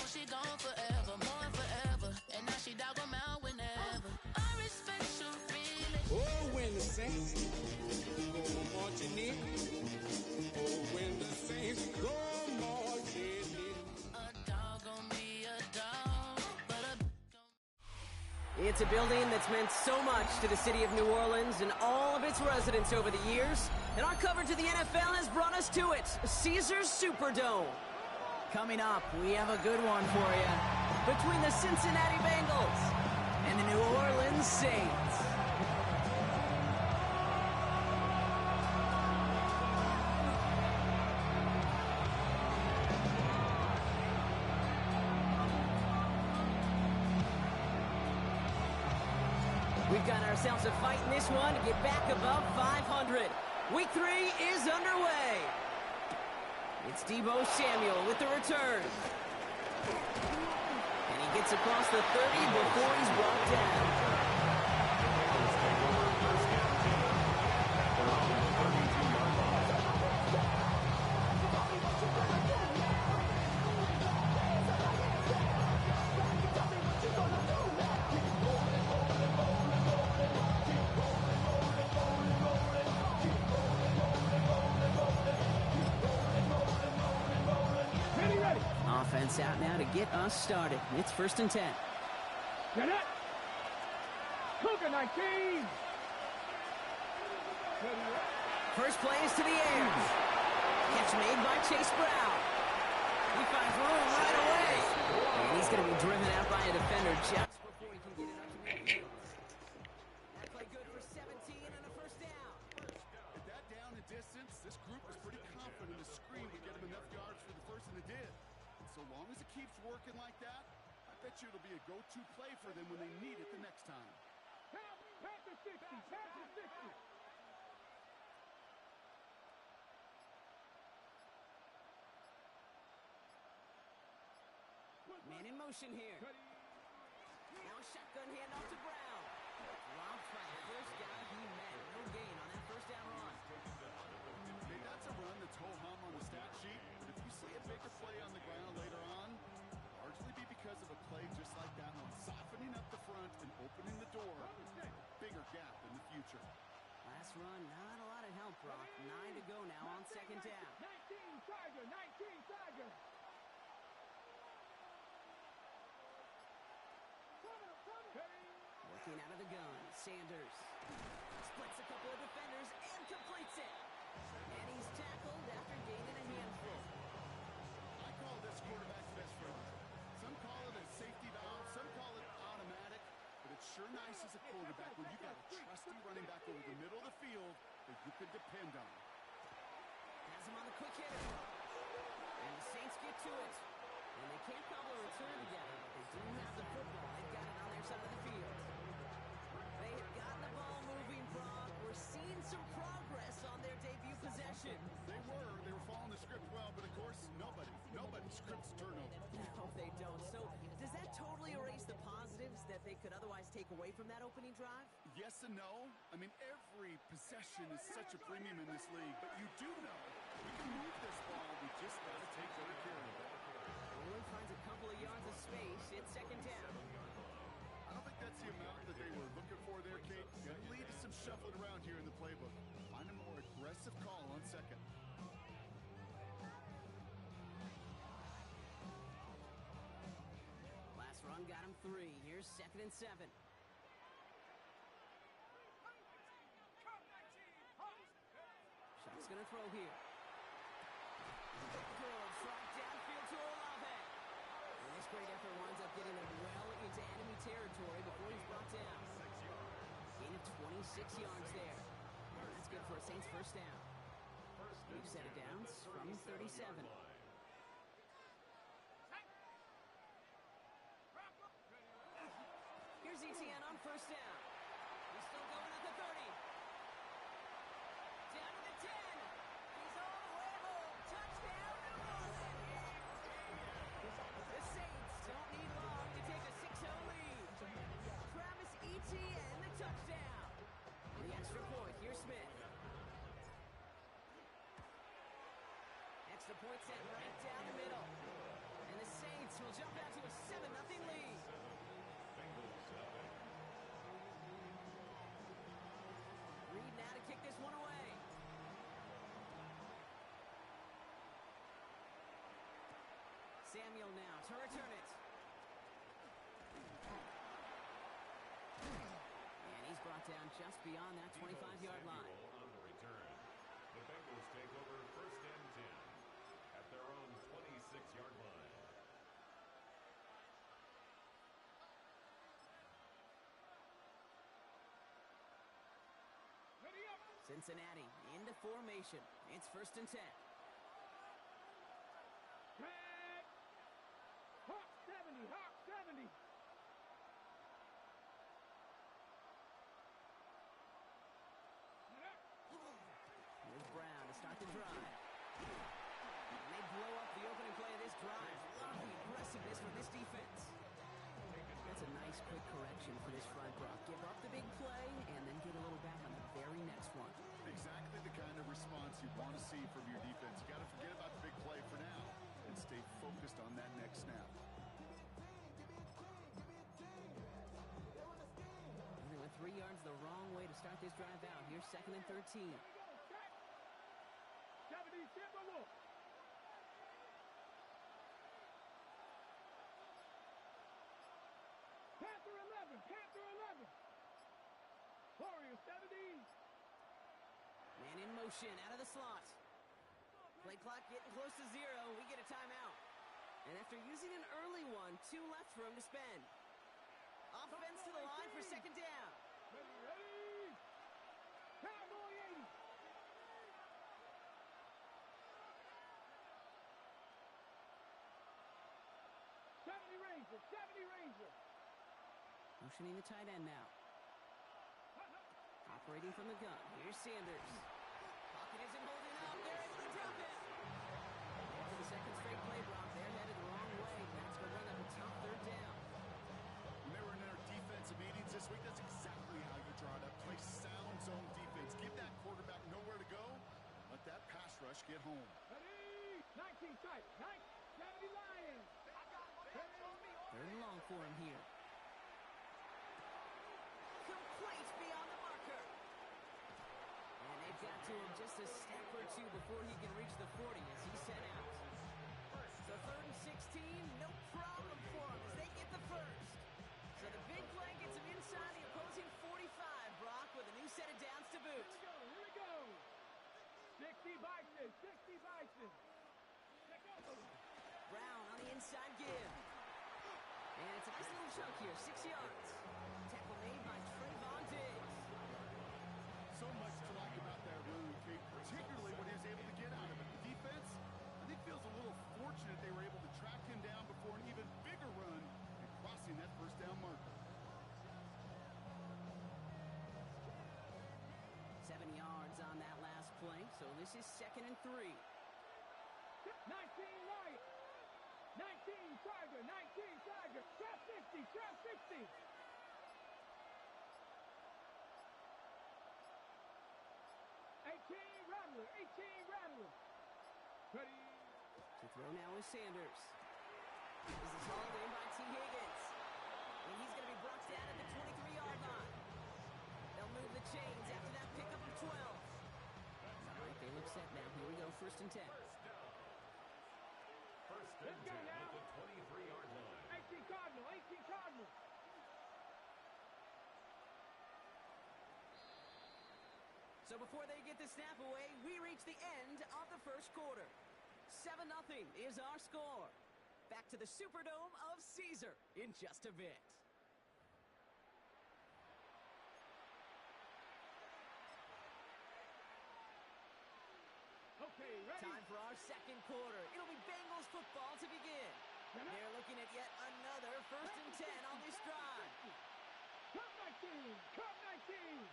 she gone forever, more forever. And now she dog 'em out whenever. I respect your feelings. Oh, when the saints go marching in. Oh, when the saints go marching in. A dog gon' be a dog, but a It's a building that's meant so much to the city of New Orleans and all of its residents over the years. And our coverage of the NFL has brought us to it, Caesars Superdome. Coming up, we have a good one for you. Between the Cincinnati Bengals And the New Orleans Saints. We've got ourselves a fight in this one to get back above 500. Week 3 is underway. It's Deebo Samuel with the return. And he gets across the 30 before he's brought down. Offense out now to get us started. It's 1st and 10. Get it! Cougar 19! First play is to the air. Catch made by Chase Brown. He finds room right away. And he's going to be driven out by a defender just before he can get it up to midfield. That play good for 17 and a first down. At that down and distance, this group was pretty confident the screen would get him enough yards for the first, and it did. So long as it keeps working like that, I bet you it'll be a go-to play for them when they need it the next time. Pass the 60! Pass the 60! Man in motion here. Now a shotgun handoff to Brown. Robbed by the first down he met. No gain on that first down run. Hey, that's a run that's ho-hum on the stat sheet, but if you see a bigger play on the ground later on, largely be because of a play just like that one, softening up the front and opening the door for a bigger gap in the future. Last run, not a lot of help, Brock. 9 to go now on 2nd down. 19 Tiger! 19 Tiger! Working out of the gun, Sanders splits a couple of defenders and completes it. And he's tackled after gaining a handful. I call this quarterback's best friend. Some call it a safety valve, some call it automatic, but it's sure nice as a quarterback when you got a trusty running back over the middle of the field that you can depend on. Has him on the quick hitter. And the Saints get to it. And they can't cobble a return together, but they do have the football. They've got it on their side of the field. They have gotten the ball moving, Brock. We're seeing some progress on their debut possession. They were following the script well, but of course, nobody scripts turnover. No, they don't. So does that totally erase the positives that they could otherwise take away from that opening drive? Yes and no. I mean, every possession is such a premium in this league, but you do know we can move this ball. We just got to take better care of it. Owen finds a couple of yards of space. It's 2nd down. I don't think that's the amount that they were looking for there, Kate. Got to lead to some shuffling around here in the playbook. Find a more aggressive call on 2nd. Last run got him 3. Here's 2nd and 7. Shot's going to throw here. Good shot downfield to Olave. And this great effort winds up getting him well into enemy territory before he's brought down. Gain of 26 yards there. That's good for a Saints first down. New set of downs from 37. Here's ETN on first down. He's still going at the 30. Down to the 10. He's all the way home. Touchdown, New Orleans. The Saints don't need long to take a 6-0 lead. Travis Etienne, the touchdown. The extra point, here's Smith. Extra point set right down the middle. And the Saints will jump Samuel now to return it. And he's brought down just beyond that 25-yard line. On the return. The Bengals take over first and 10 at their own 26-yard line. Ready up. Cincinnati into formation. It's first and 10. Tag. Hawk 70. Hawk 70. Get up. Here's Brown to start the drive. And they blow up the opening play of this drive. Love the aggressiveness from this defense. That's a nice quick correction for this front, Brock. Give up the big play and then get a little back on the very next one. Exactly the kind of response you want to see from your defense. You got to forget about the big play for now and stay focused on that next snap. And they went 3 yards the wrong way to start this drive out. Here's second and 13. 70 Timberwolves. Panther 11. Panther 11. Warriors 70. Man in motion out of the slot. Play clock getting close to 0. We get a timeout. And after using an early one, 2 left for him to spend. Offense to the line for second down. Ready, ready. Cowboy 80. Ranger, 70 Ranger. Motioning the tight end now. Operating from the gun. Here's Sanders. Pocket isn't holding up. They're able to drop it. For the second straight play block, they're headed the wrong way. That's going to run up a tough third down. When they were in their defensive meetings this week, that's exactly how you draw it up. Play sound zone defense. Give that quarterback nowhere to go. Let that pass rush get home. Ready. 19 tight. 70 Lions. Third and long for him here. Complete beyond the marker. And they've got to him just a step or two before he can reach the 40 as he set out. So third and 16, no problem for him as they get the first. So the big play gets him inside the opposing 45, Brock, with a new set of downs to boot. Here we go. 60 Bison. 60 Bison. Brown on the inside give. And it's a nice little chunk here, 6 yards. Tackle made by Trayvon Diggs. So much to like about that run, Kate, particularly what he was able to get out of it. The defense, I think, feels a little fortunate they were able to track him down before an even bigger run and crossing that first down marker. 7 yards on that last play, so this is second and 3. 19 Lions. 19 Tiger. 19 Tiger. Trap 60. Trap 60. 18 Rattler. 18 Rattler. Ready. To throw now is Sanders. This is hauled in by T. Higgins. And he's going to be brought down at the 23-yard line. They'll move the chains after that pickup of 12. All right, they look set now. Here we go, first and 10. First and 10 at the 23-yard line. 18 Cardinal. 18 Cardinal. So before they get the snap away, we reach the end of the first quarter. 7-0 is our score. Back to the Superdome of Caesar in just a bit. Okay, ready. Time for our second quarter. It'll be Bengals football to begin. They're looking at yet another first and 10 on this drive. Cup 19. Cup 19.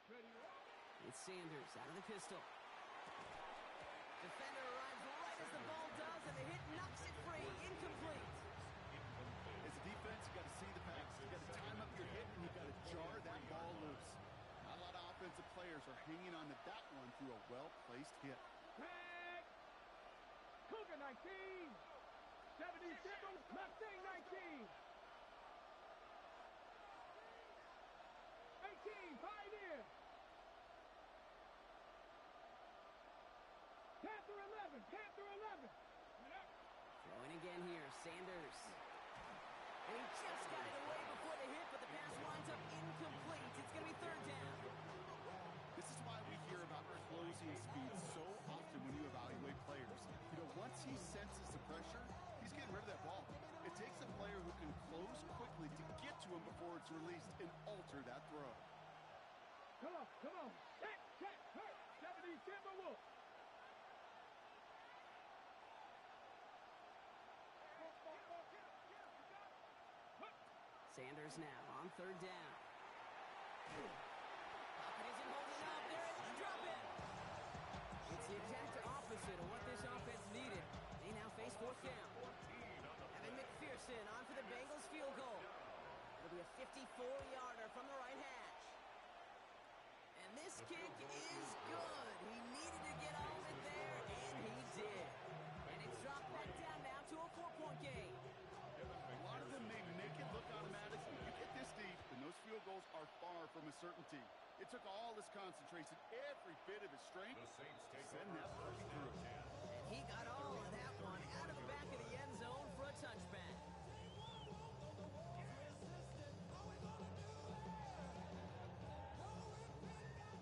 Ready. It's Sanders out of the pistol. Defender arrives right as the ball does, and the hit knocks it free. Incomplete. As a defense, you got to see the pass. You got to time up your hit, and you got to jar that ball loose. Not a lot of offensive players are hanging on to that one through a well-placed hit. Tag. Cougar 19. 70 Mustang 19. 18 Pioneer. Panther 11. 10 through 11. Throwing again here, Sanders. And he just got it away before the hit, but the pass winds up incomplete. It's going to be third down. This is why we hear about closing speed so often when you evaluate players. You know, once he senses the pressure, he's getting rid of that ball. It takes a player who can close quickly to get to him before it's released and alter that throw. Come on. Check, hurt. 70 Timberwolves. Sanders now on third down. Pocket isn't holding up. There is the drop in. It's the exact opposite of what this offense needed. They now face fourth down. Evan McPherson on for the Bengals field goal. It'll be a 54-yarder from the right hash. And this kick is good. He needed to get all of it there, and he did. And it's dropped back down now to a 4-point game. A lot of them may make it look automatic. You get this deep, and those field goals are far from a certainty. It took all his concentration, every bit of his strength, The Saints to take send over that puppy first through. and 10. And he got all of that one out of the back of the end zone for a touchback.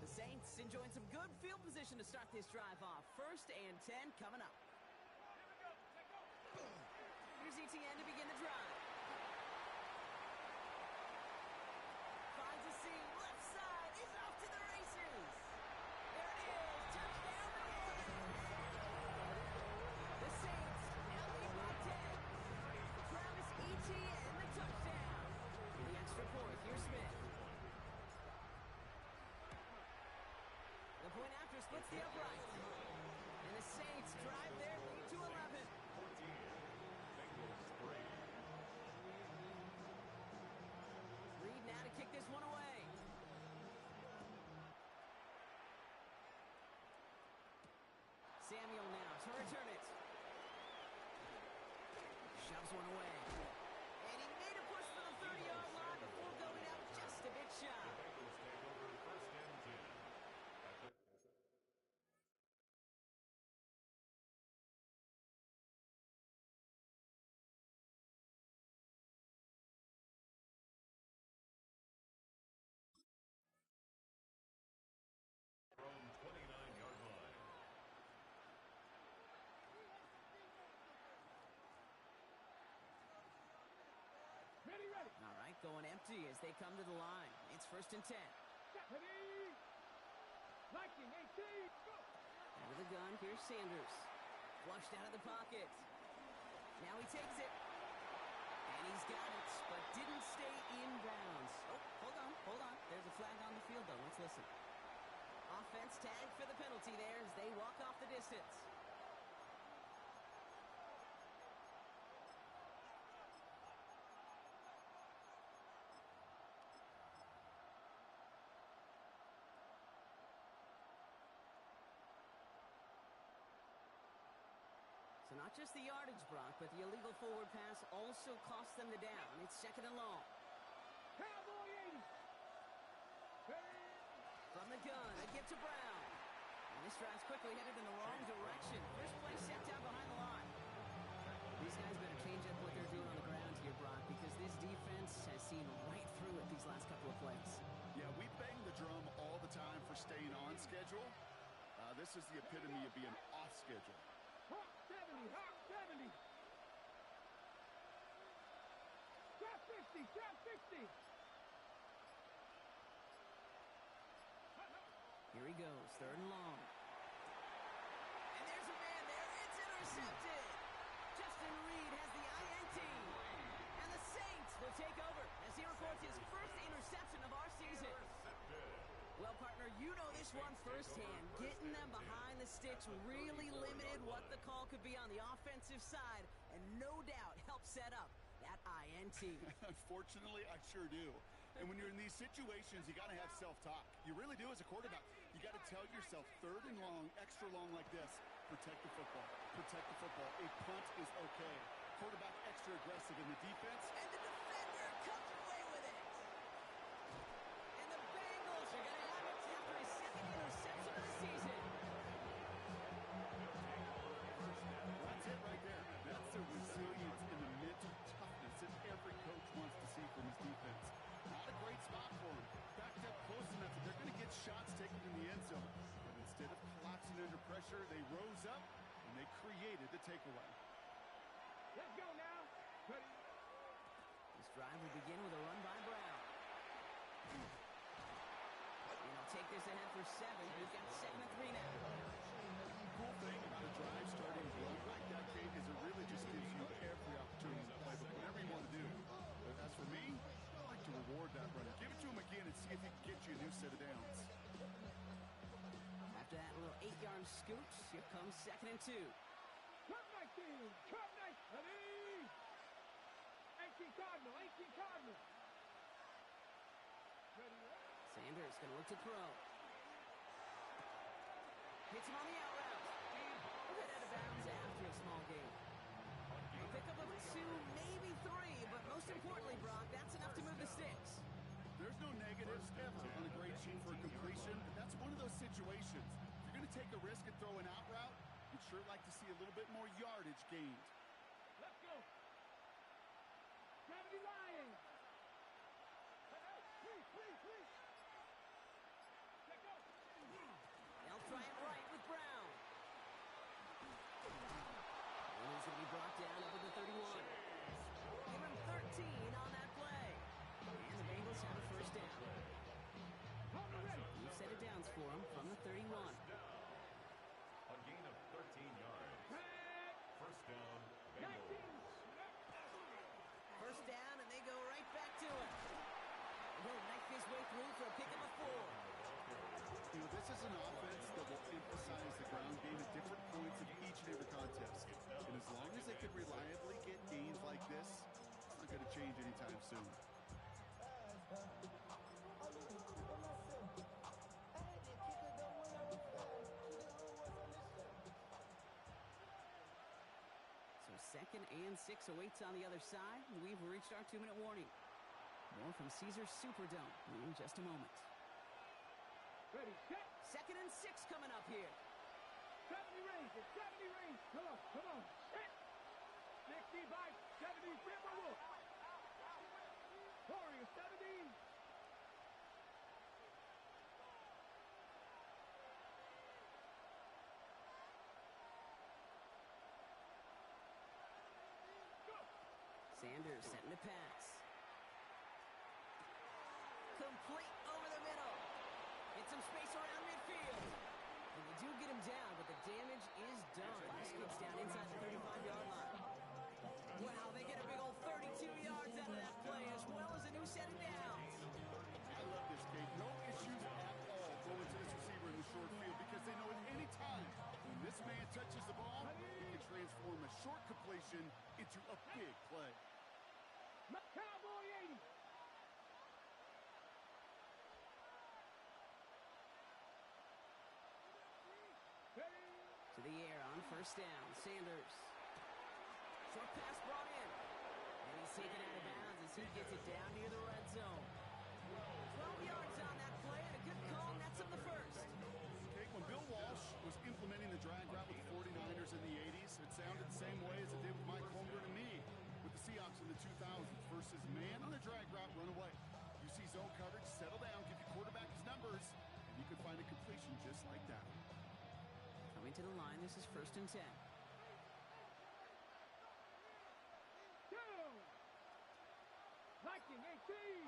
The Saints enjoying some good field position to start this drive off. First and 10 coming up. Here's ETN to begin the drive. Finds a seam, left side, is off to the races. There it is, touchdown New Orleans. The Saints now lead by 10. Travis Etienne, the touchdown. For the extra point, here's Smith. The point after splits the upright. And the Saints drive their lead to 11. Reed now to kick this one away. Samuel now to return it. Shoves one away. And he made a push for the 30-yard line before going out just a bit shy. Bengals take over first and 10. At the from 29-yard line. Ready. All right, going empty as they come to the line. It's first and 10. Ready. Liking 18. Go. Out of the gun, here's Sanders. Flushed out of the pocket. Now he takes it. And he's got it, but didn't stay in bounds. Oh, hold on. There's a flag on the field, though. Let's listen. Offense tagged for the penalty there as they walk off the distance. So not just the yardage, Brock, but the illegal forward pass also cost them the down. It's second and long. Cowboy 80. From the gun, a get to Brown. And this drive's quickly headed in the wrong direction. First play set down behind the line. These guys better change up what they're doing on the ground here, Brock, because this defense has seen right through it these last couple of plays. Yeah, we bang the drum all the time for staying on schedule. This is the epitome of being off schedule. Hawk 70. Drop 60. Here he goes, third and long. And there's a man there. It's intercepted. Justin Reed has the INT. And the Saints will take over as he records his first interception of our season. Well, partner, you know this one firsthand. Getting them behind the sticks really limited what the call could be on the offensive side, and no doubt helped set up that INT. Unfortunately, I sure do. And when you're in these situations, you got to have self-talk. You really do as a quarterback. You got to tell yourself, third and long, extra long like this, protect the football. A punt is okay. Quarterback extra aggressive in the defense. And the defender comes away with it. And the Bengals are going to have it after his second interception of the season. pressure, they rose up, and they created the takeaway. Let's go now. Ready? This drive will begin with a run by Brown. And he'll take this ahead for 7. He's got 2nd and 3 now. Cool thing about a drive starting run like that, Kate, is it really just gives you every opportunity to play whatever you want to do. But as for me, I like to reward that runner. Give it to him again and see if he can get you a new set of downs. After that little 8-yard scoot, here comes 2nd and 2. Trump 19. Trump 19. Ready? 18 Cardinal. 18 Cardinal. Ready? Sanders going to look to throw. Hits him on the out route. He'll head out of bounds after a small gain. A pickup of 2, maybe 3, but most importantly, Brock, that's enough to move the sticks. There's no negatives ever on a great sheet for a completion, but that's one of those situations. If you're going to take a risk and throw an out route, you'd sure like to see a little bit more yardage gained. Let's go. 70 Lions. Please. Let's go. They'll try it right with Brown. And he's going to be brought down up at the 31. Give him 13 on that play. And the Bengals have a first down. New set of downs for him from the 31. A gain of 13 yards. First down, Bengals. First down, and they go right back to it. He'll knife his way through for a pickup of 4. You know, this is an offense that will emphasize the ground game at different points in each and every contest. And as long as they can reliably get gains like this, it's not going to change anytime soon. So 2nd and 6 awaits on the other side. We've reached our 2-minute warning. More from Caesars Superdome in just a moment. Ready, set. 2nd and 6 coming up here. 70 range. 70 range. Come on. Set. 65, 70, Timberwolf. Warrior, 70. Sanders setting the pass. Complete over the middle. Get some space around midfield. And they do get him down, but the damage is done. This kid's down inside the 35-yard line. Wow, they get a big old 32 yards out of that play, as well as a new set of downs. I love this, Kate. No issues at all going to this receiver in the short field because they know at any time when this man touches the ball, he can transform a short completion into a big play. Cowboy 80. To the air on first down. Sanders. Short pass brought in. And he's taken out of bounds as he gets it down near the red zone. 12 yards on that play and a good call. Nets him the first. Okay, when Bill Walsh was implementing the drag route with the 49ers in the 80s, it sounded the same way as it did with Mike Holmgren and me with the Seahawks in the 2000s versus man on the drag route, run away. You see zone coverage, settle down, give your quarterback his numbers, and you can find a completion just like that. Coming to the line, this is 1st and 10. Viking 18.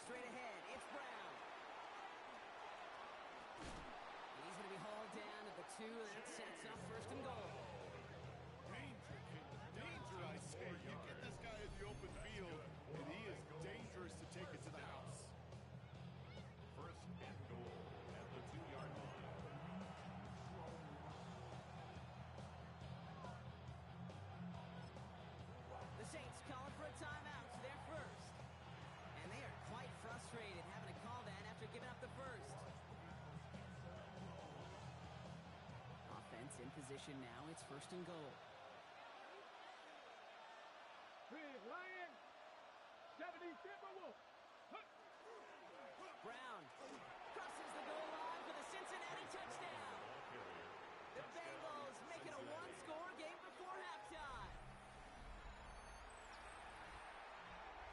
Straight ahead, it's Brown. And he's going to be hauled down at the 2, and that sets up 1st and goal. Danger, I say. You get this guy in the open field, and he is dangerous to take it to the house. First and goal at the 2-yard line. The Saints calling for a timeout. It's their first. And they are quite frustrated having to call that after giving up the first. Offense in position now. It's 1st and goal. Lion. 70 Timberwolf. Brown crosses the goal line for the Cincinnati touchdown. The Bengals making a one-score game before halftime.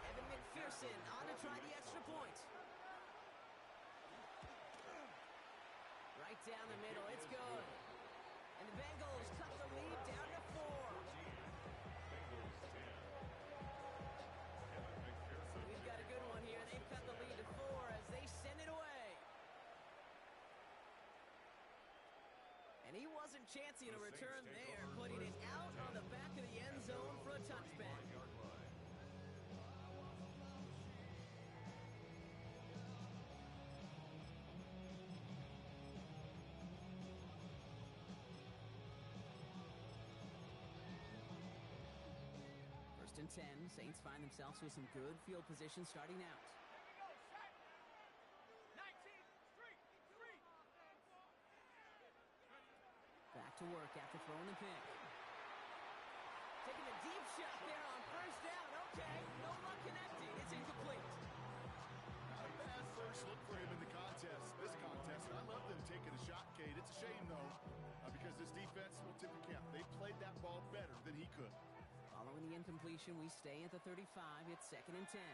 Evan McPherson on to try the extra point. Right right down the middle. It's good. And the Bengals cut the lead down to 4. Bengals 10. Kevin McPherson. We've got a good one here. They've cut the lead to 4 as they send it away. And he wasn't chancing a return there, putting it out on the back of the end zone for a touchback. First and 10, Saints find themselves with some good field position starting out. Here we go, set. 19, street. Back to work after throwing the pick. Taking a deep shot there on first down. Okay, no luck connecting. It's incomplete. Not a bad first look for him in the contest. This contest, I love them taking a shot, Kate. It's a shame, though, because this defense will tip the cap. They played that ball better than he could. Following the incompletion, we stay at the 35. It's second and 10. Hey,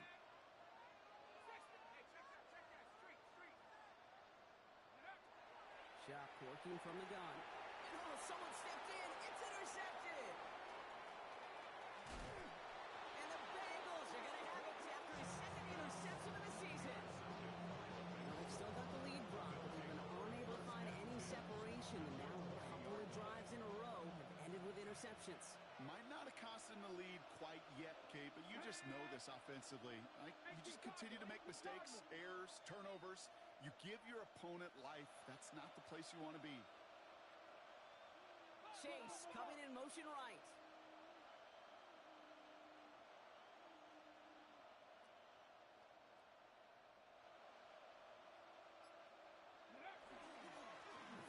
check that, street. Shot working from the gun. And oh, someone stepped in. It's intercepted. And the Bengals are going to have it after his second interception of the season. Well, they've still got the lead, Brock, but they've been unable to find any separation. And now a couple of drives in a row have ended with interceptions. Might not have cost him the lead quite yet, Kate, but you just know this offensively. You just continue to make mistakes, errors, turnovers. You give your opponent life. That's not the place you want to be. Chase coming in motion right.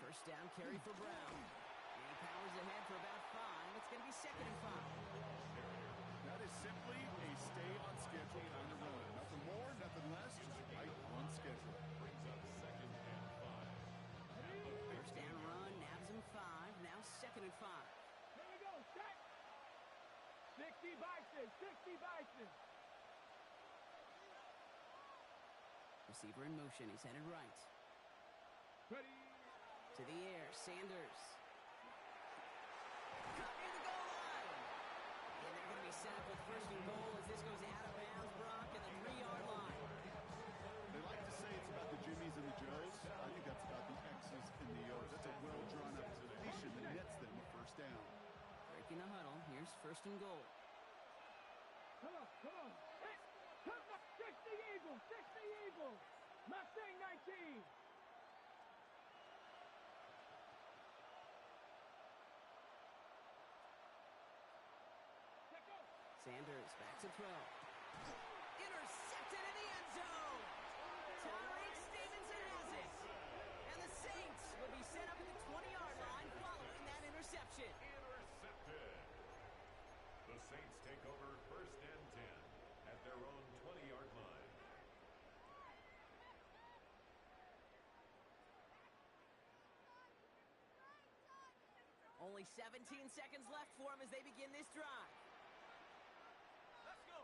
First down carry for Brown. And he powers ahead for about 5. It's going to be second and 5. That is simply a stay on schedule kind of run. Nothing more, nothing less, just right on schedule. Brings up second and 5. First down run, nabs him 5. Now second and 5. Here we go, set. 60 Bison. Receiver in motion. He's headed right. Ready. To the air, Sanders. Cut near the goal line. And they're going to be set up with first and goal as this goes out of bounds, Brock, at the 3-yard line. They like to say it's about the Jimmies and the Joes. I think that's about the X's and the O's. That's a well-drawn-up completion that nets them a first down. Breaking the huddle. Here's first and goal. Come on. Hey, come on. 60 Eagles. Mustang 19. Let go. Sanders back to throw. Intercepted in the end zone. Tyreek Stevenson has it. And the Saints will be set up at the 20-yard line following that interception. Intercepted. The Saints take over first and 10 at their own 20-yard line. Only 17 seconds left for him as they begin this drive. Let's go.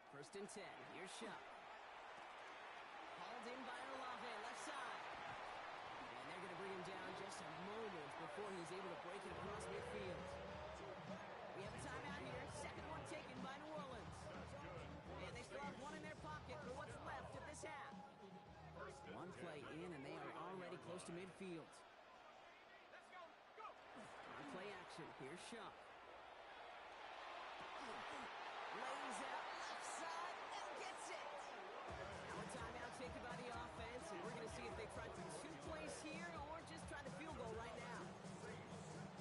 First and 10. Here's Shuck. Hauled in by Olave, left side. And they're going to bring him down just a moment before he's able to break it across midfield. We have a timeout here. Second one taken by New Orleans. And they still have one in their pocket for what's left of this half. One play in, and they are already close to midfield. Let's go. On play action, here's Shuck. Lays out left side and gets it. Now a timeout taken by the offense, and we're going to see if they try for 2 plays here or just try the field goal right now.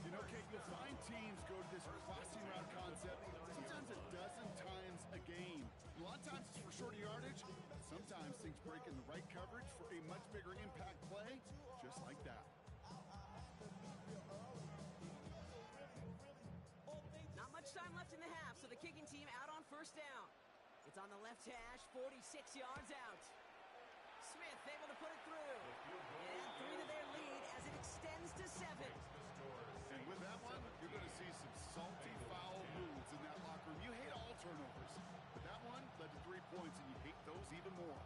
You know, Kate, you'll find teams go to this crossing route concept sometimes a dozen times a game. A lot of times it's for shorter yardage. Sometimes things break in the right coverage for a much bigger impact play, just like that. Not much time left in the half, so the kicking team out on first down. It's on the left hash, 46 yards out. Smith able to put it through. And add 3 to their lead as it extends to 7. And with that one, you're going to see some salty foul moves in that locker room. You hate all turnovers, but that one led to 3 points, and you hate those even more.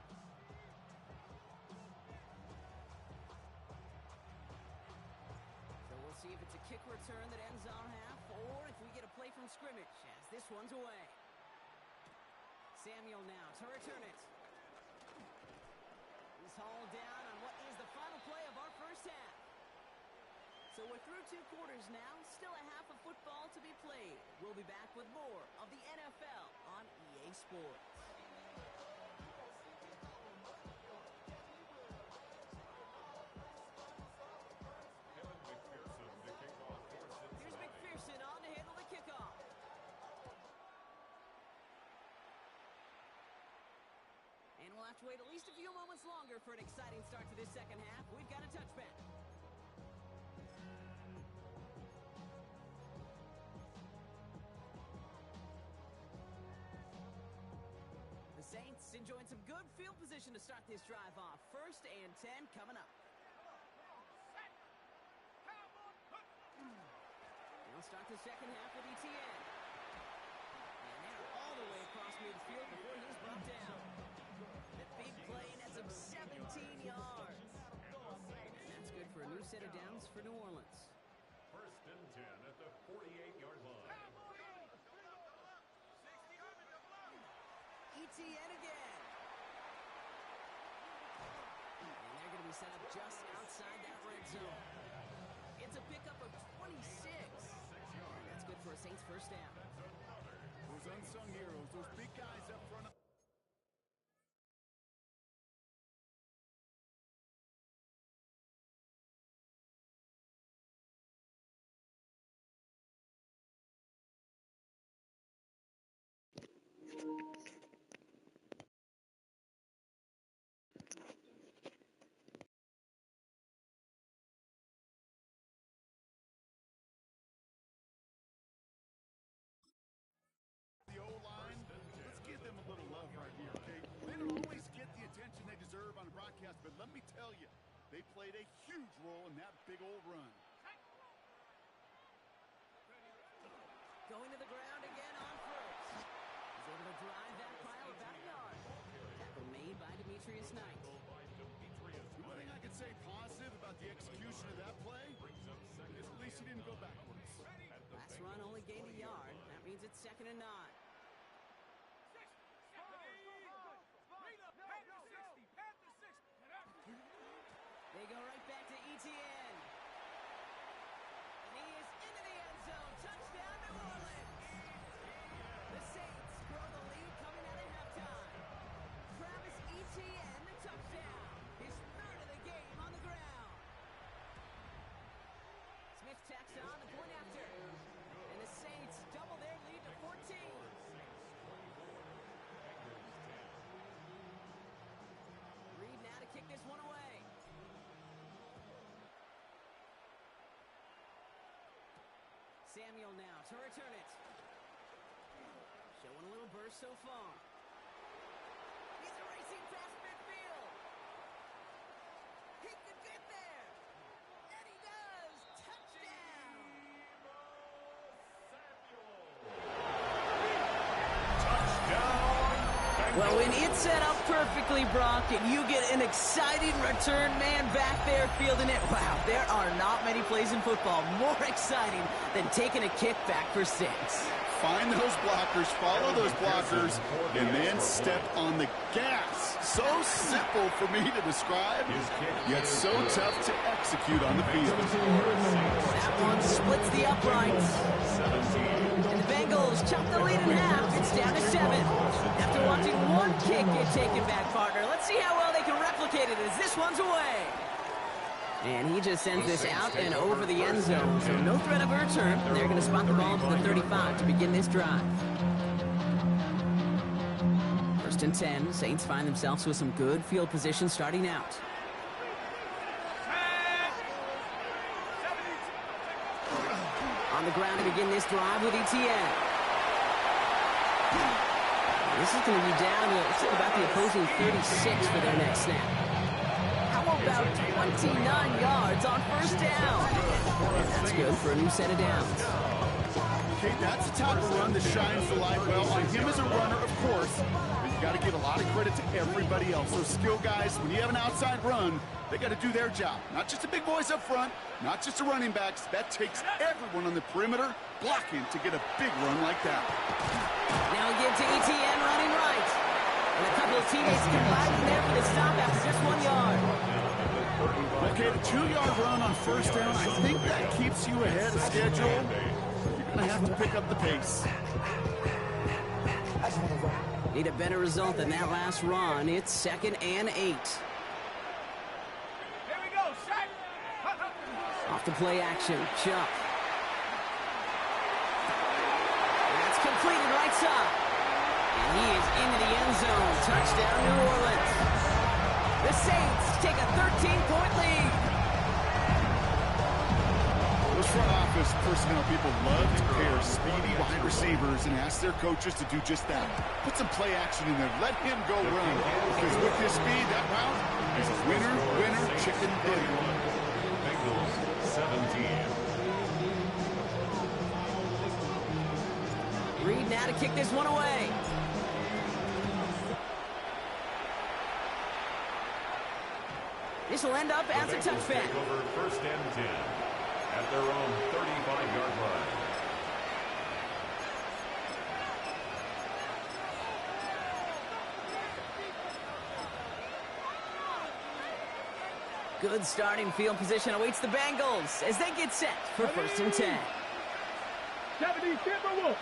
kick return that ends on half, or if we get a play from scrimmage, as this one's away. Samuel now to return it. He's hauled down on what is the final play of our first half. So we're through 2 quarters now, still a half of football to be played. We'll be back with more of the NFL on EA Sports. Here's McPherson on to handle the kickoff. And we'll have to wait at least a few moments longer for an exciting start to this second half. We've got a touchback. The Saints enjoying some good field position to start this drive off. 1st and 10 coming up. They'll start the second half with ETN. And they're all the way across midfield before he's brought down. The big play nets him 17 yards. And that's good for a new set of downs for New Orleans. 1st and 10 at the 48-yard line. ETN again. And they're going to be set up just outside that red zone. It's a pickup of 26. And that's good for a Saints first down. Those unsung heroes, those big guys up front. The O-line, let's give them a little love right here, okay? They don't always get the attention they deserve on broadcast, but let me tell you, they played a huge role in that big old run. Going to the ground again on 1st. He's able to drive that pile about a yard. Tackle made by Demetrius Knight. The one thing I can say positive about the execution of that play is at least he didn't go backwards. Last run only gained a yard. That means it's 2nd and 9. They go right back to ETN. And he is into the end zone. Touchdown, New Orleans. The Saints grow the lead coming out of halftime. Travis Etienne, the touchdown. His 3rd of the game on the ground. Smith tacks on the point after. And the Saints double their lead to 14. Reed now to kick this one away. Samuel now to return it. Showing a little burst so far. He's racing past midfield. He could get there. And he does. Touchdown. Well, when it's set up perfectly, Brock, and you get an exciting return man back there fielding it, wow, there are not many plays in football more exciting than taking a kick back for 6. Find those blockers, follow those blockers, and then step on the gas. So simple for me to describe, yet so tough to execute on the field. That one splits the uprights. And the Bengals chop the lead in half. It's down to 7. After watching one kick get taken back, partner, let's see how well they can replicate it as this one's away. And he just sends this out and over the end zone, so no threat of a return. They're going to spot the ball to the 35 to begin this drive. 1st and 10, Saints find themselves with some good field position starting out. On the ground to begin this drive with ETN. This is going to be down to about the opposing 36 for their next snap. How about 29 yards on 1st down? That's good for a new set of downs. Okay, that's the type of run that shines the light well on him as a runner, of course. But you got to give a lot of credit to everybody else. Those skill guys, when you have an outside run, they got to do their job. Not just the big boys up front, not just the running backs. That takes everyone on the perimeter blocking to get a big run like that. Now give to ETN running right. And a couple of teammates combining there for the stop after just 1 yard. Okay, the 2-yard run on first down, I think that keeps you ahead of schedule. You're going to have to pick up the pace. Need a better result than that last run. It's 2nd and 8. Here we go, set. Off the play action, Chuck. That's completed right side. And he is into the end zone. Touchdown, New Orleans. The Saints take a 13-point lead. Those front office personnel people love to pair speedy wide receivers and ask their coaches to do just that. Put some play action in there. Let him go run. Because with his speed, that route is winner, winner, chicken dinner. Bengals 17. Reed now to kick this one away. This will end up as a touchback. Take over 1st and 10 at their own 35-yard line. Good starting field position awaits the Bengals as they get set for 1st and 10. 70 Timberwolves.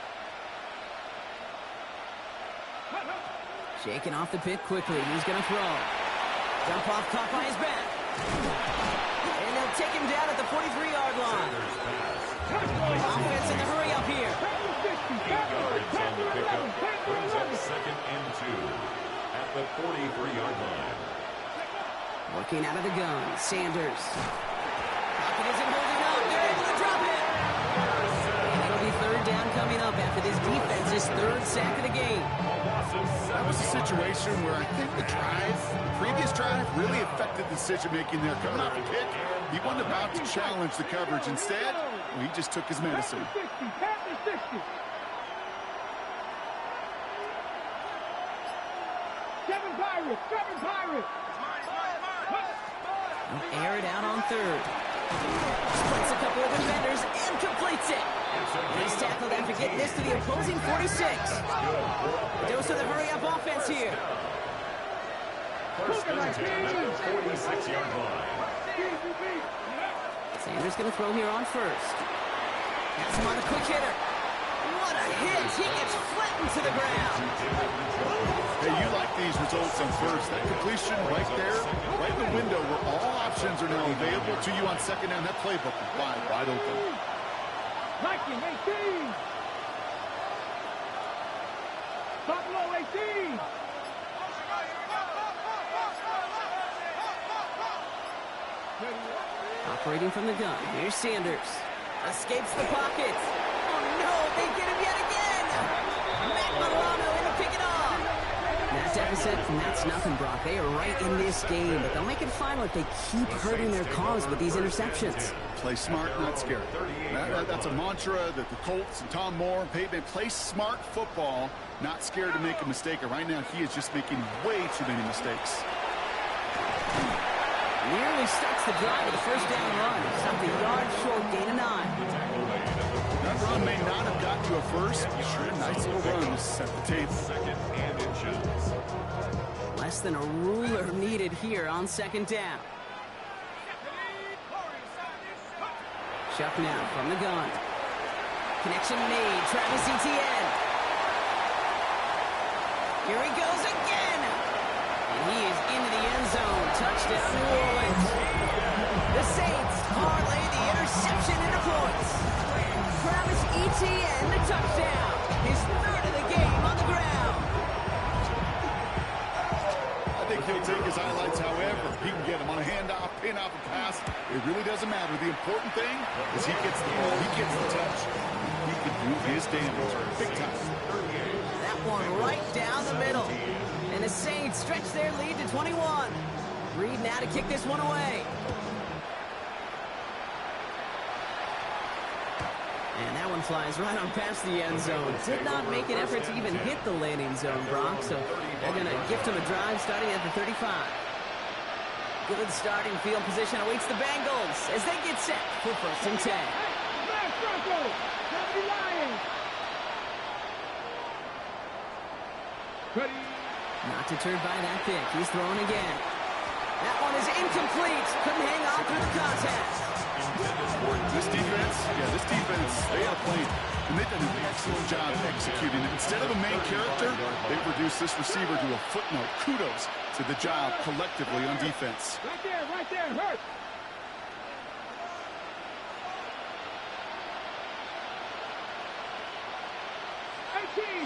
Shaking off the pick quickly. He's going to throw. Jump off, caught by his back. And they'll take him down at the 43-yard line. Offense in the hurry up here. 8 yards on the pickup. Brings up 2nd and 2 at the 43-yard line. Working out of the gun. Sanders. Pocket isn't holding up. They're able to drop it. And it'll be 3rd down coming up after this defense's 3rd sack of the game. That was a situation where I think the previous drive, really affected decision-making there. Coming off the pick, he wasn't about to challenge the coverage. Instead, he just took his medicine. 60, 60. 7 Pirates, 7 Pirates. Air it out on 3rd. Splits a couple of defenders and completes it. He's tackled after getting this to the opposing 46. A dose of the hurry-up offense here. 1st and 10 at the 46-yard line. Sanders going to throw here on 1st. Has him on the quick hitter. What a hit! He gets flattened to the ground. Hey, you like these results on 1st. That completion right there, right in the window where all options are now available to you on 2nd down. That playbook is wide open. Viking 18. Buffalo 18. Operating from the gun. Here's Sanders. Escapes the pocket. Oh, no. They get him yet again. Matt Milano in to pick it off. That deficit, and that's nothing, Brock. They are right in this game, but they'll make it final if they keep hurting their cause with these interceptions. Play smart, not scared. That's a mantra that the Colts and Tom Moore and Peyton play smart football, not scared to make a mistake. And right now, he is just making way too many mistakes. Nearly starts the drive with a 1st down run. Something yard short, gain of 9. That run may not have got to a 1st. Sure, nice little run to set the table. 2nd and inches. Less than a ruler needed here on 2nd down. Chuck now from the gun. Connection made. Travis Etienne. Here he goes again. And he is into the end zone. Touchdown, New Orleans. The Saints parlay the interception into points. Travis Etienne, the touchdown. His 3rd of the game on the ground. I think he'll take his highlights however he can get them on a handoff, pin off a pass. It really doesn't matter. The important thing is he gets the ball, he gets the touch. He can do his damage big time. That one right down the middle. And the Saints stretch their lead to 21. Reed now to kick this one away. And that one flies right on past the end zone. Did not make an effort to even hit the landing zone, Brock. So they're going to gift him a drive starting at the 35. Good starting field position awaits the Bengals as they get set for 1st and 10. Smash Bronco! 70 Lions! Ready? Not deterred by that pick. He's throwing again. That one is incomplete. Couldn't hang on through the contest. This defense, they have played, and they've done an excellent job executing it. Instead of a main character, they've reduced this receiver to a footnote. Kudos to the job collectively on defense. Right there, hurt!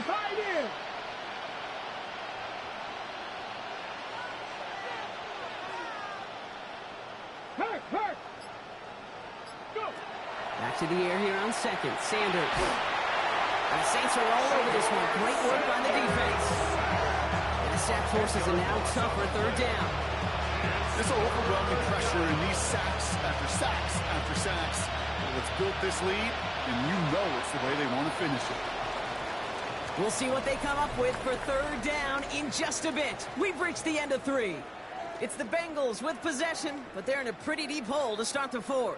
Tied in! Hurt! Go! Back to the air here on second. Sanders. The Saints are all over this one. Great work by the defense. And the sack forces a now tougher 3rd down. This overwhelming pressure in these sacks after sacks after sacks. It's built this lead, and you know it's the way they want to finish it. We'll see what they come up with for 3rd down in just a bit. We've reached the end of 3. It's the Bengals with possession, but they're in a pretty deep hole to start the 4th.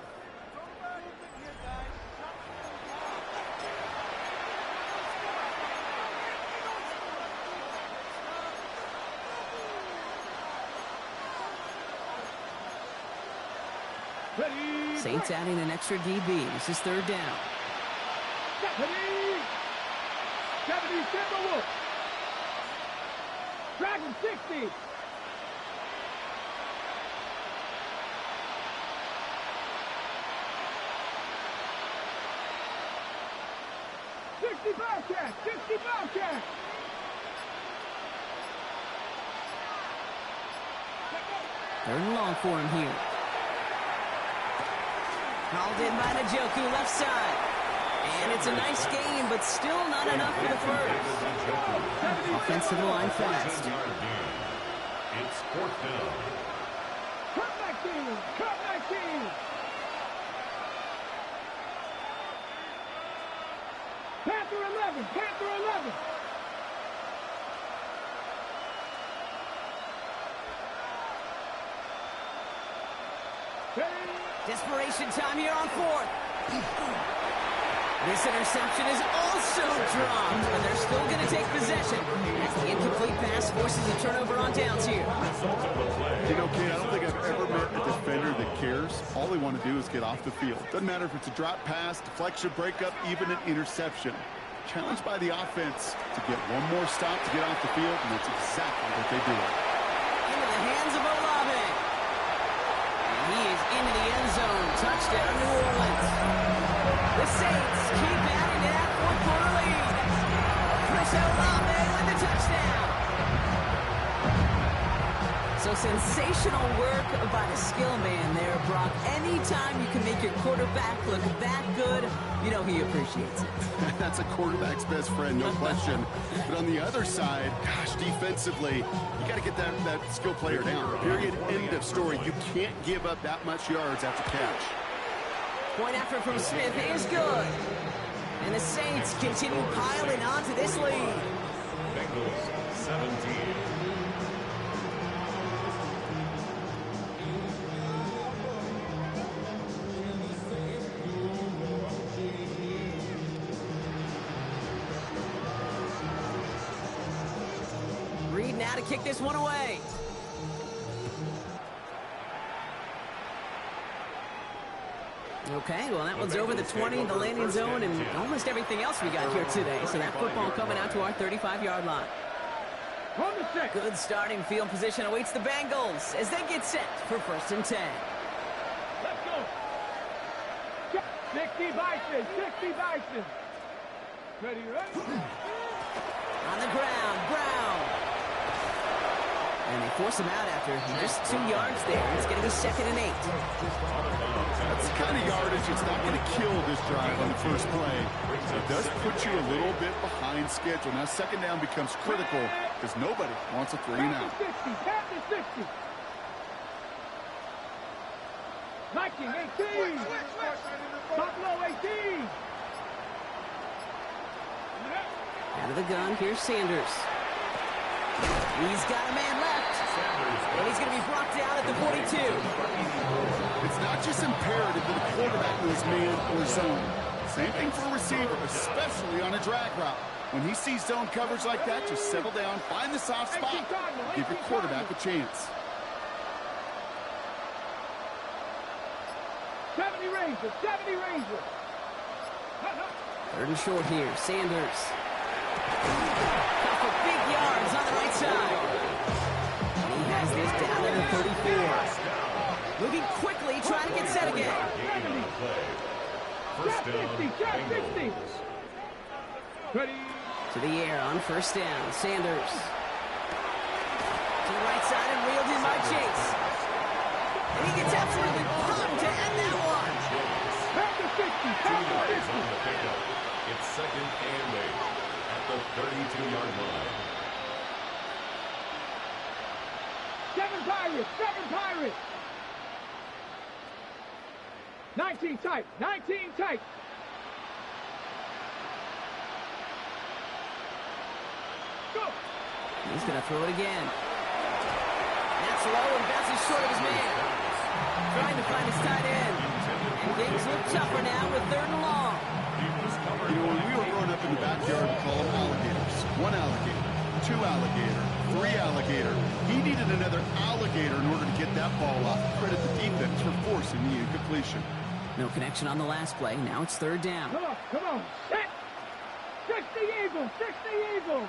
Ready? Saints adding an extra DB. This is 3rd down. Ready? 70 Timberwolves. Dragon 60. Bobcat! 60 Bobcat! Third and long for him here. Called in by Njoku, left side. And it's a nice game, but still not enough for the first. Offensive line fast. It's 4th down. Cut 19! Cut 19! Panther 11! Panther 11! Desperation time here on 4th. This interception is also dropped, but they're still going to take possession. As the incomplete pass forces a turnover on downs here. You know, Kate, I don't think I've ever met a defender that cares. All they want to do is get off the field. Doesn't matter if it's a drop pass, deflection, breakup, even an interception. Challenged by the offense to get one more stop to get off the field, and that's exactly what they do. Into the hands of Olave. And he is into the end zone. Touchdown, New Orleans. The Saints keep adding to that 4th-quarter lead. Chris Olave with the touchdown. So sensational work by the skill man there, Brock. Anytime you can make your quarterback look that good, you know he appreciates it. That's a quarterback's best friend, no question. But on the other side, gosh, defensively, you got to get that skill player down. Period. End of story. You can't give up that much yards after catch. Point after from Smith is good. And the Saints continue piling on to this lead. Bengals 17. Reed now to kick this one away. Okay, well, that one's over the 20, the landing zone, and almost everything else we got here today. So that football coming out to our 35-yard line. Good starting field position awaits the Bengals as they get set for 1st and 10. Let's go. 60 Bison. 60 Bison. Ready? On the ground, Brown. And they force him out after just 2 yards there. It's going to be 2nd and 8. That's the kind of yardage it's not going to kill this drive on the first play. It does put you a little bit behind schedule. Now 2nd down becomes critical because nobody wants a 3-and-out. 60. Panther 60. Viking 18. Buffalo 18. Out of the gun, here's Sanders. He's got a man left. And he's going to be brought down at the 42. It's not just imperative that a quarterback knows man or zone. Same thing for a receiver, especially on a drag route. When he sees zone coverage like that, just settle down, find the soft spot, give your quarterback a chance. 70 Rangers, 70 Rangers. Third and short here, Sanders. Couple big yards on the right side. And he has this down at the 34. Moving quickly, trying to get set again. First down, 60, 60. Ready. To the air on first down, Sanders. To the right side and reeled in by Chase. And he gets absolutely pumped to end that one. Back to 60, back to 50. on the pickup. It's second and 8 at the 32-yard line. 7 Pirates, 7 Pirates. 19 tight, 19 tight. Go. He's going to throw it again. That's low and bounces short of his man. Trying to find his tight end. And things look tougher now with third and long. You know, when we were growing up in the backyard, we call them alligators. 1 alligator, 2 alligator, 3 alligator. He needed another alligator in order to get that ball off. Credit the defense for forcing the incompletion. No connection on the last play. Now it's third down. Come on, set. 60 Eagles, 60 Eagles.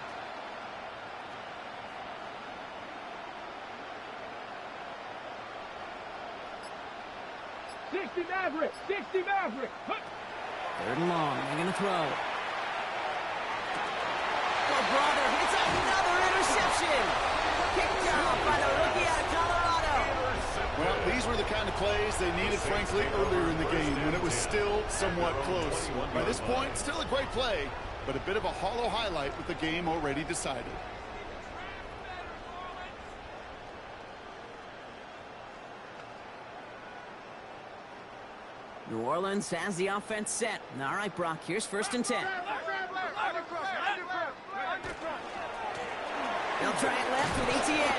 Maverick, 60 Maverick. Third and long. They're going to throw. Oh, brother, it's another interception. Picked off by the rookie out of Colorado. Well, these were the kind of plays they needed, frankly, earlier in the game when it was still somewhat close. By this point, still a great play, but a bit of a hollow highlight with the game already decided. New Orleans has the offense set. All right, Brock, here's first and 10. They'll try it left with Etienne.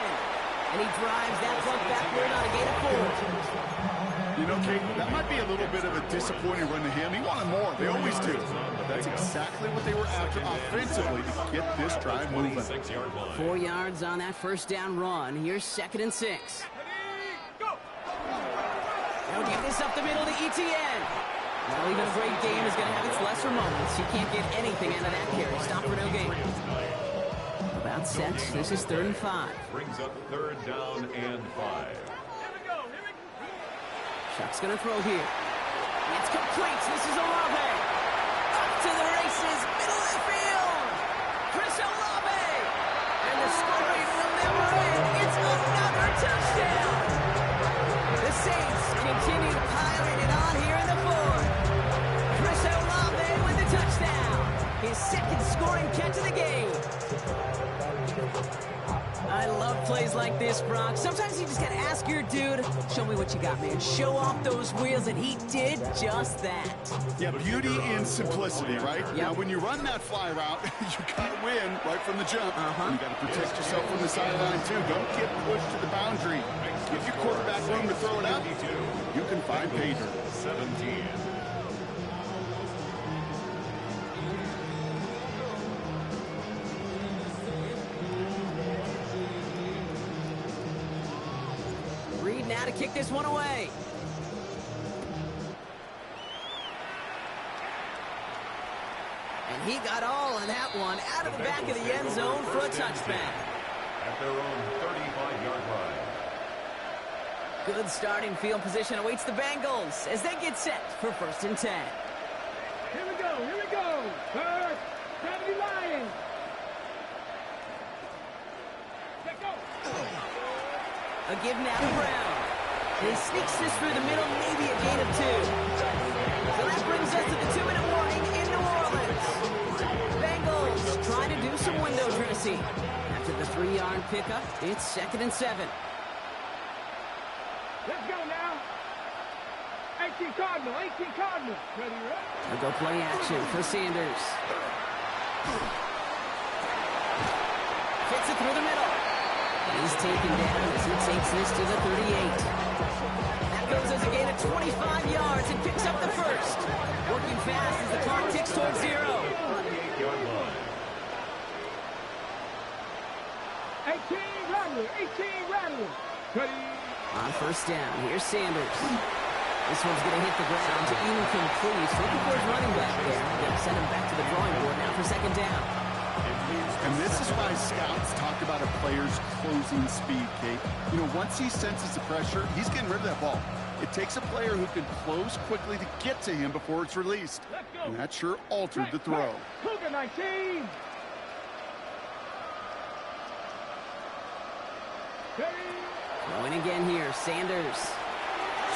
And he drives that plug backward on a gain of 4. You know, Kate, that might be a little bit of a disappointing run to him. He wanted more. They always do. But that's exactly what they were after offensively to get this drive moving. 4 yards on that first down run. Here's second and 6. They'll give this up the middle to Etienne. Well, even a great game is going to have its lesser moments. You can't get anything out of that carry. Stop for no gain. About set. This is third and 5. Brings up third down and 5. Chuck's going to throw here. It's complete. This is Olave. Up to the races. Middle of the field. Chris Olave. And the scoring will never end. It's another touchdown. The Saints continue piling it on here in the fourth. Chris Olave with the touchdown. His second scoring catch of the game. I love plays like this, Brock. Sometimes you just gotta ask your dude, show me what you got, man. Show off those wheels, and he did just that. Yeah, beauty in simplicity, right? Yep. Now, when you run that fly route, you gotta win right from the jump. You gotta protect yourself from the sideline, too. Don't get pushed to the boundary. Give your quarterback room to throw it up. You can find pay dirt. 17. Reed now to kick this one away. And he got all of that one out of the back of the end zone for a touchback. At their own 35-yard line. Good starting field position awaits the Bengals as they get set for first and 10. Here we go, here we go. First, 70 Lions. Let's go. A give now to Brown. He sneaks this through the middle, maybe a gain of 2. So that brings us to the 2-minute warning in New Orleans. Bengals trying to do some window dressing. After the 3-yard pickup, it's second and 7. Let's go now. 18 Cardinal, 18 Cardinal. Ready, right? They'll go play action for Sanders. it through the middle. And he's taken down as he takes this to the 38. That goes as a gain of 25 yards and picks up the first. Working fast as the clock ticks towards 0. 38-yard line. 18 Rattler, 18 Rattler. On first down, here's Sanders. This one's going to hit the ground to incomplete. Looking for his running back there. Going to send him back to the drawing board now for second down. And this is why scouts talk about a player's closing speed, Kate. You know, once he senses the pressure, he's getting rid of that ball. It takes a player who can close quickly to get to him before it's released. And that sure altered the throw. Cougar 19. Going again here, Sanders.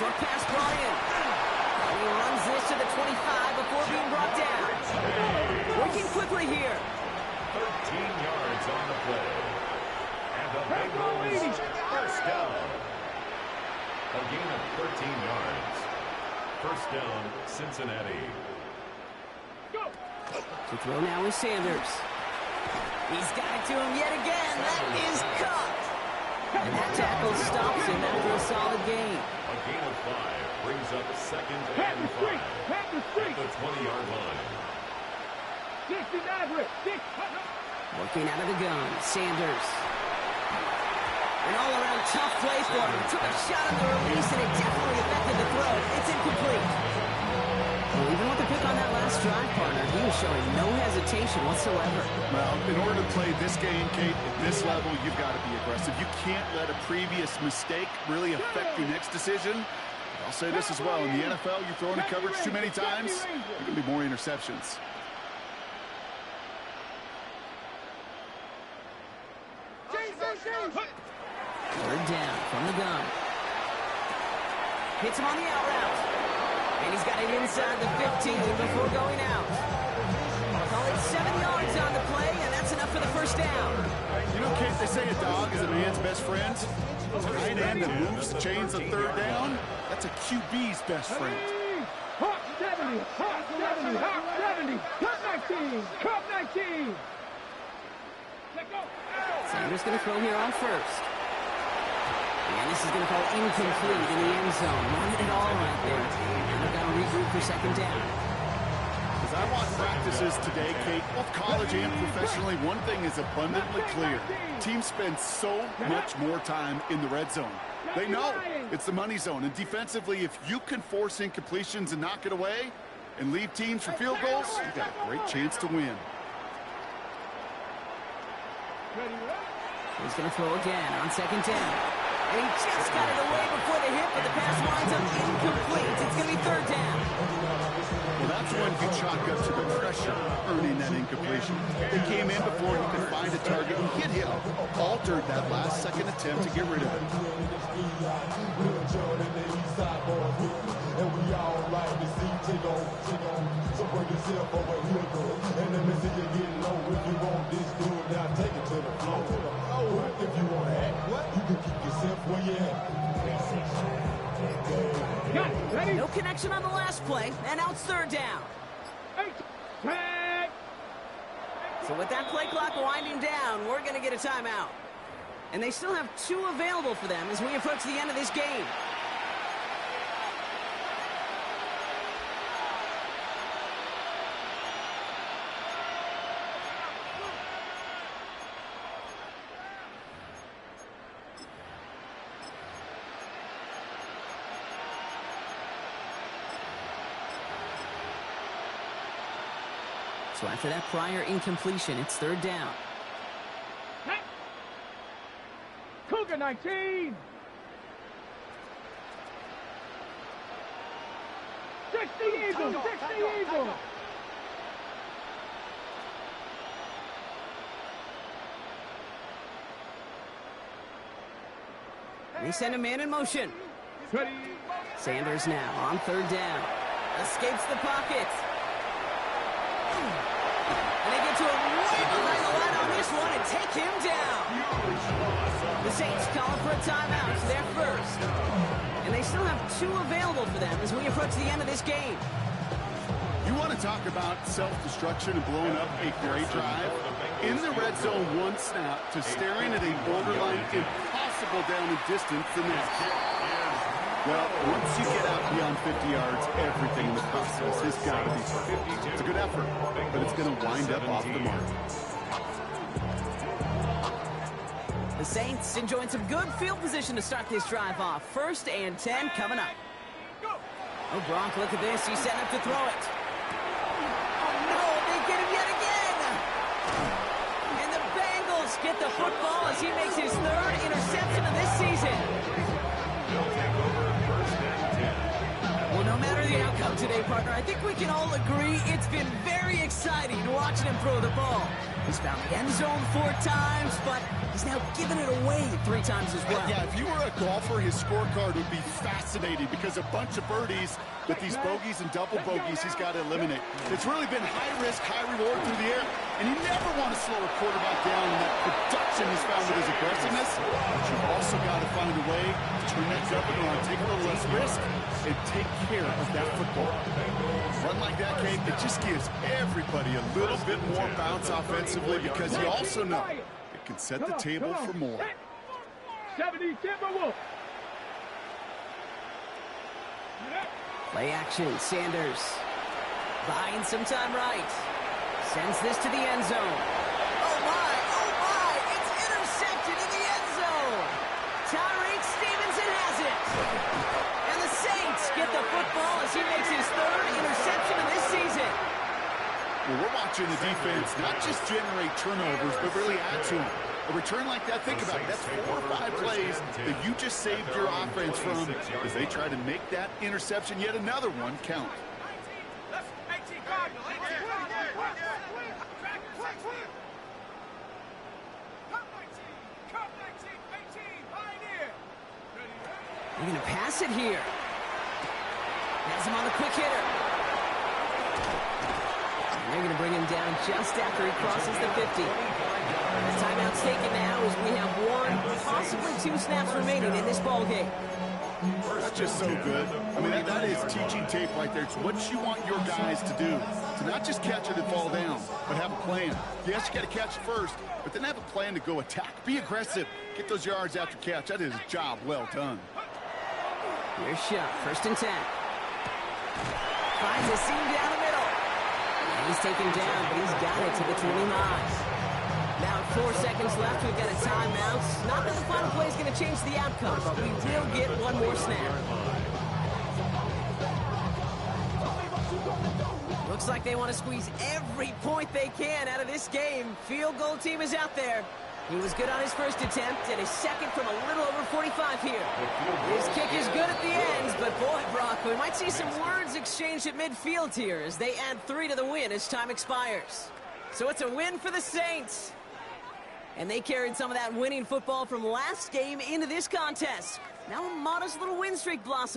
Short pass brought in. And he runs this to the 25 before being brought down. Working quickly here. 13 yards on the play. And the Bengals first down. A gain of 13 yards. First down, Cincinnati. To throw now is Sanders. He's got it to him yet again. That is caught. And that tackle stops him after a solid gain. A gain of 5 brings up second and 5 at the 20-yard line. 69, Working out of the gun, Sanders. An all-around tough play for him. Took a shot on the release, and it definitely affected the throw. It's incomplete. Well, even with the pick on that last drive, partner, he was showing no hesitation whatsoever. Well, in order to play this game, Kate, at this level, you've got to be aggressive. You can't let a previous mistake really affect your next decision. I'll say this as well. In the NFL, you throw into coverage too many times, there can be more interceptions. Third down from the gun. Hits him on the out route. And he's got it inside the 15 before going out. Call it 7 yards on the play, and that's enough for the first down. You know, Kate, they say a dog is a man's best friend. A tight end that moves the chains on third down, that's a QB's best friend. Hot 70, hot 70, hot 70. Cut 19, cut 19. Let go. Sanders going to throw here on first. And this is going to fall incomplete in the end zone. Not at all right there. And they've got to regroup for second down. As I watch practices today, Kate, both college and professionally, one thing is abundantly clear. Teams spend so much more time in the red zone. They know it's the money zone. And defensively, if you can force incompletions and knock it away and leave teams for field goals, you've got a great chance to win. He's going to throw again on second down. And he just got it away before the hit, but the pass winds up incomplete. It's going to be third down. Well, that's when you chalk up to the pressure earning that incompletion. They came in before he could find a target and hit him. Altered that last-second attempt to get rid of it. No connection on the last play, and now it's third down. So with that play clock winding down, we're going to get a timeout. And they still have 2 available for them as we approach the end of this game. So after that prior incompletion, it's third down. Cougar 19. 60 Eagles, 60 Eagles. They send a man in motion. Sanders now on third down. Escapes the pocket. And they get to him way behind the line on this one and take him down. The Saints calling for a timeout. It's their first. And they still have 2 available for them as we approach the end of this game. You want to talk about self-destruction and blowing up a great drive? In the red zone, one snap to staring at a borderline impossible down and distance the next. Well, once you get out beyond 50 yards, everything in the process has got to be perfect. It's a good effort, but it's going to wind up off the mark. The Saints enjoying some good field position to start this drive off. 1st and 10 coming up. Oh, Gronk, look at this. He's setting up to throw it. Oh, no, they get him yet again. And the Bengals get the football as he makes his 3rd interception of this season. Well, no matter the outcome today, partner, I think we can all agree it's been very exciting watching him throw the ball. He's found the end zone 4 times, but he's now given it away 3 times as well. Yeah, if you were a golfer, his scorecard would be fascinating because a bunch of birdies, but these bogeys and double bogeys he's got to eliminate. It's really been high risk, high reward through the air, and you never want to slow a quarterback down in that production he's found with his aggressiveness, but you've also got to find a way to turn that governor on, take a little less risk, and take care of that football. Run like that, Kate, it just gives everybody a little bit more bounce offensively because you also know it can set the table for more. 70 Timberwolves. Play action, Sanders. Buying some time right. Sends this to the end zone. Oh my, it's intercepted in the end zone. Tyreek Stevenson has it. And the Saints get the football as he makes his 3rd interception of this season. Well, we're watching the defense not just generate turnovers, but really add to them. A return like that, think about it, that's 4 or 5 plays that you just saved your offense from as they try to make that interception, yet another one, count. They're going to pass it here. Has him on the quick hitter. And they're going to bring him down just after he crosses the 50. The timeout's taken now as we have 1, possibly 2 snaps remaining in this ball game. That's just so good. I mean, that is teaching tape right there. It's what you want your guys to do. To not just catch it and fall down, but have a plan. Yes, you got to catch it first, but then have a plan to go attack. Be aggressive. Get those yards after catch. That is a job well done. Here's shot. 1st and 10. Finds a seam down the middle. And he's taken down, but he's got it to the 29. Now 4 seconds left. We've got a timeout. Not that the final play is going to change the outcome, but we will get one more snap. Looks like they want to squeeze every point they can out of this game. Field goal team is out there. He was good on his 1st attempt, and his 2nd from a little over 45 here. His kick is good at the end, but boy, Brock, we might see some words exchanged at midfield here as they add 3 to the win as time expires. So it's a win for the Saints. And they carried some of that winning football from last game into this contest. Now a modest little win streak blossom.